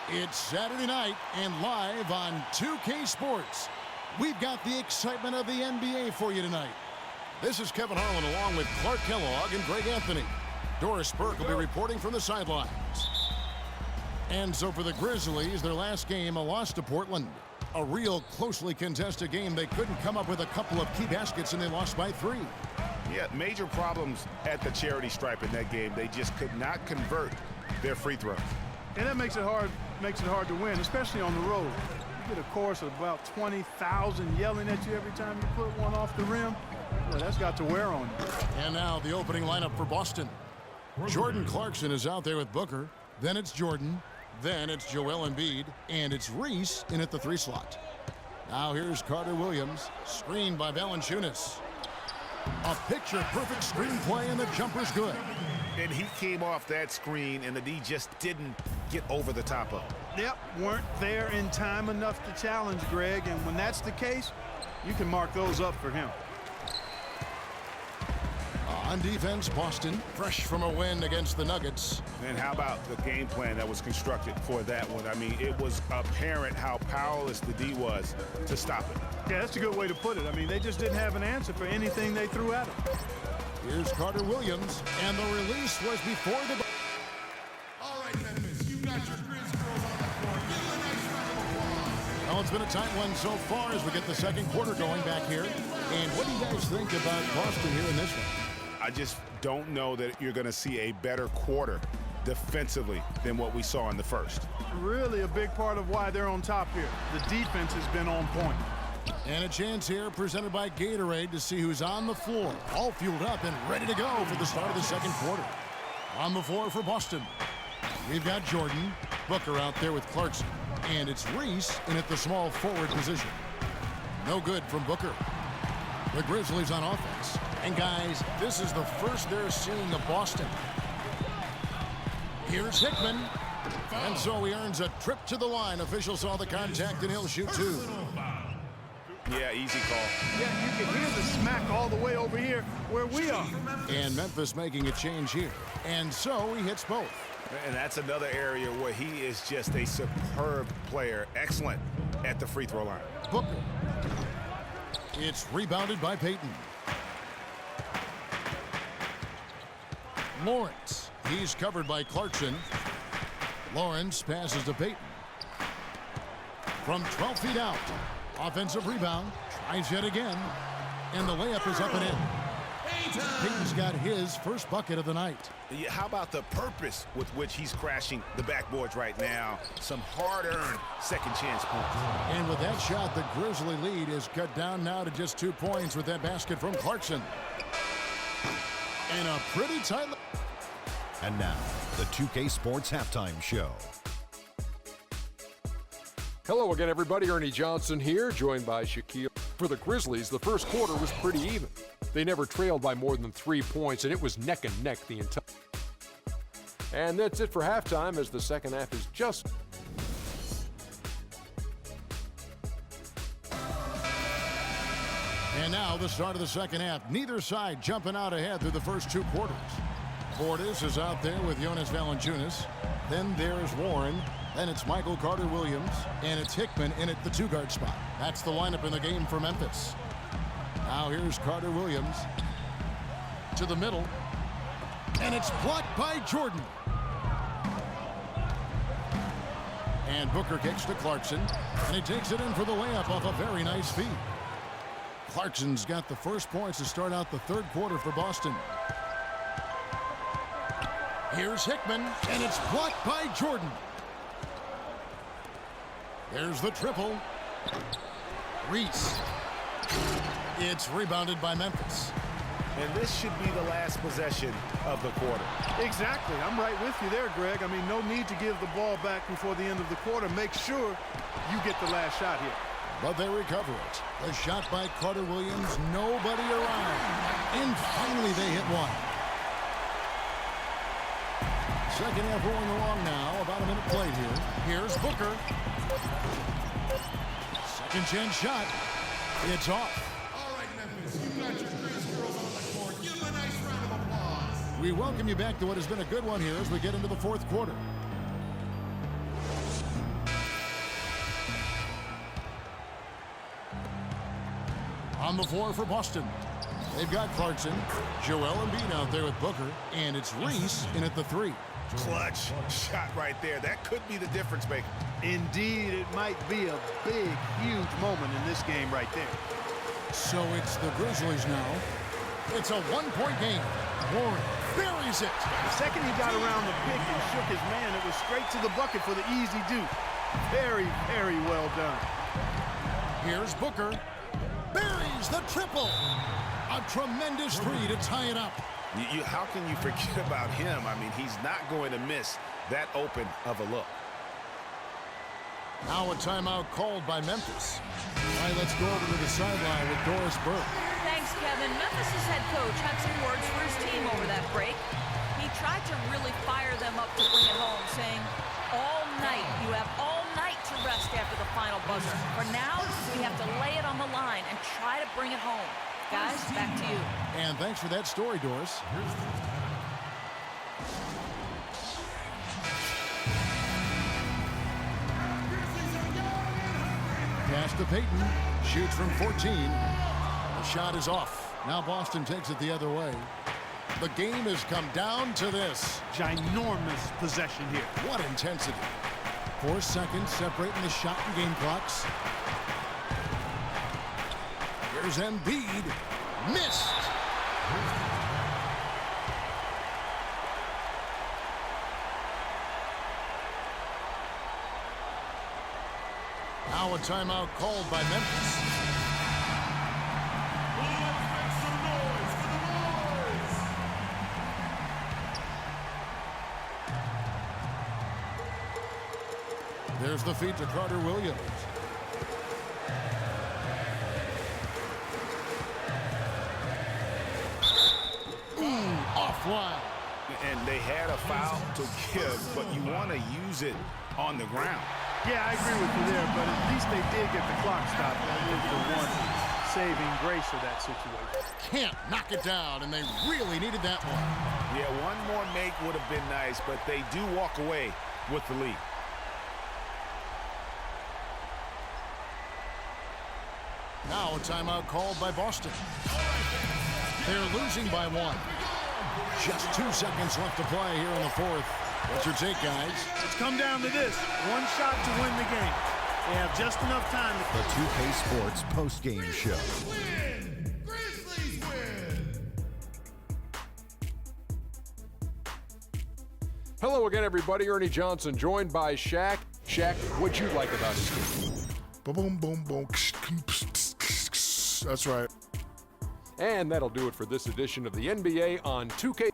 It's Saturday night and live on 2K Sports. We've got the excitement of the NBA for you tonight. This is Kevin Harlan along with Clark Kellogg and Greg Anthony. Doris Burke will be reporting from the sidelines. And so for the Grizzlies, their last game, a loss to Portland. A real closely contested game. They couldn't come up with a couple of key baskets and they lost by 3. Yeah, major problems at the charity stripe in that game. They just could not convert their free throws. And that makes it hard to win, especially on the road. You get a chorus of about 20,000 yelling at you every time you put one off the rim. Well, that's got to wear on you. And now the opening lineup for Boston. Jordan Clarkson is out there with Booker. Then it's Jordan. Then it's Joel Embiid. And it's Reese in at the 3 slot. Now here's Carter Williams. Screened by Valanciunas. A picture-perfect screenplay, and the jumper's good. And he came off that screen, and the D just didn't get over the top of it. Yep, weren't there in time enough to challenge Greg, and when that's the case, you can mark those up for him. On defense, Boston, fresh from a win against the Nuggets. And how about the game plan that was constructed for that one? I mean, it was apparent how powerless the D was to stop it. Yeah, that's a good way to put it. I mean, they just didn't have an answer for anything they threw at him. Here's Carter Williams, and the release was before the... All right, Memphis, you got your Grizz girls on the court. Give them a nice round of applause. Well, it's been a tight one so far as we get the second quarter going back here. And what do you guys think about Boston here in this one? I just don't know that you're going to see a better quarter defensively than what we saw in the first. Really a big part of why they're on top here. The defense has been on point. And a chance here presented by Gatorade to see who's on the floor, all fueled up and ready to go for the start of the second quarter. On the floor for Boston, we've got Jordan, Booker out there with Clarkson, and it's Reese in at the small forward position. No good from Booker. The Grizzlies on offense. And guys, this is the first they're seeing of Boston. Here's Hickman. And so he earns a trip to the line. Officials saw the contact and he'll shoot 2. Yeah, easy call. Yeah, you can hear the smack all the way over here where we are. And Memphis making a change here. And so he hits both. And that's another area where he is just a superb player. Excellent at the free throw line. Booker. It's rebounded by Payton. Lawrence. He's covered by Clarkson. Lawrence passes to Payton. From 12 feet out. Offensive rebound. Tries yet again. And the layup is up and in. Payton's got his first bucket of the night. Yeah, how about the purpose with which he's crashing the backboards right now? Some hard-earned second chance points. And with that shot, the Grizzly lead is cut down now to just 2 points with that basket from Clarkson. And a pretty tight... And now, the 2K Sports Halftime Show. Hello again, everybody. Ernie Johnson here, joined by Shaquille. For the Grizzlies, the first quarter was pretty even. They never trailed by more than 3 points, and it was neck and neck the entire. And that's it for halftime, as the second half is just. And now the start of the second half. Neither side jumping out ahead through the first 2 quarters. Portis is out there with Jonas Valanciunas. Then there's Warren. Then it's Michael Carter-Williams. And it's Hickman in at the 2-guard spot. That's the lineup in the game for Memphis. Now here's Carter-Williams to the middle. And it's blocked by Jordan. And Booker kicks to Clarkson. And he takes it in for the layup off a very nice feed. Clarkson's got the first points to start out the third quarter for Boston. Here's Hickman, and it's blocked by Jordan. There's the triple. Reese. It's rebounded by Memphis. And this should be the last possession of the quarter. Exactly. I'm right with you there, Greg. I mean, no need to give the ball back before the end of the quarter. Make sure you get the last shot here. But they recover it. The shot by Carter-Williams, nobody around. And finally they hit one. Second half rolling along now, about a minute played here. Here's Booker. Second chance shot. It's off. All right, Memphis, you got your Grizz girls on the court. Give them a nice round of applause. We welcome you back to what has been a good one here as we get into the fourth quarter. On the floor for Boston. They've got Clarkson, Joel Embiid out there with Booker, and it's Reese in at the 3. Clutch shot right there. That could be the difference maker. Indeed, it might be a big, huge moment in this game right there. So it's the Grizzlies now. It's a one-point game. Warren buries it. The second he got around the pick and shook his man, it was straight to the bucket for the easy deuce. Very, very well done. Here's Booker. Buries the triple. A tremendous 3 to tie it up. How can you forget about him? I mean, he's not going to miss that open of a look. Now a timeout called by Memphis. All right, let's go over to the sideline with Doris Burke. Thanks, Kevin. Memphis' head coach had some words for his team over that break. He tried to really fire them up to bring it home, saying, all night, you have all night to rest after the final buzzer. For now, we have to lay it on the line and try to bring it home. Guys, back to you. And thanks for that story, Doris. Pass to Peyton. Shoots from 14. The shot is off. Now Boston takes it the other way. The game has come down to this. Ginormous possession here. What intensity. 4 seconds separating the shot and game clocks. Here's Embiid. Missed. Now a timeout called by Memphis. There's the feed to Carter Williams. Offline. And they had a foul to give, but you want to use it on the ground. Yeah, I agree with you there, but at least they did get the clock stopped. That is the one saving grace of that situation. Can't knock it down, and they really needed that one. Yeah, one more make would have been nice, but they do walk away with the lead. Now a timeout called by Boston. They're losing by 1. Just 2 seconds left to play here in the 4th. What's your take, guys? It's come down to this. One shot to win the game. They have just enough time to... The 2K Sports post-game show. Win! Grizzlies win! Hello again, everybody. Ernie Johnson, joined by Shaq. Shaq, what'd you like about his game? Boom, boom, boom. That's right. And that'll do it for this edition of the NBA on 2K.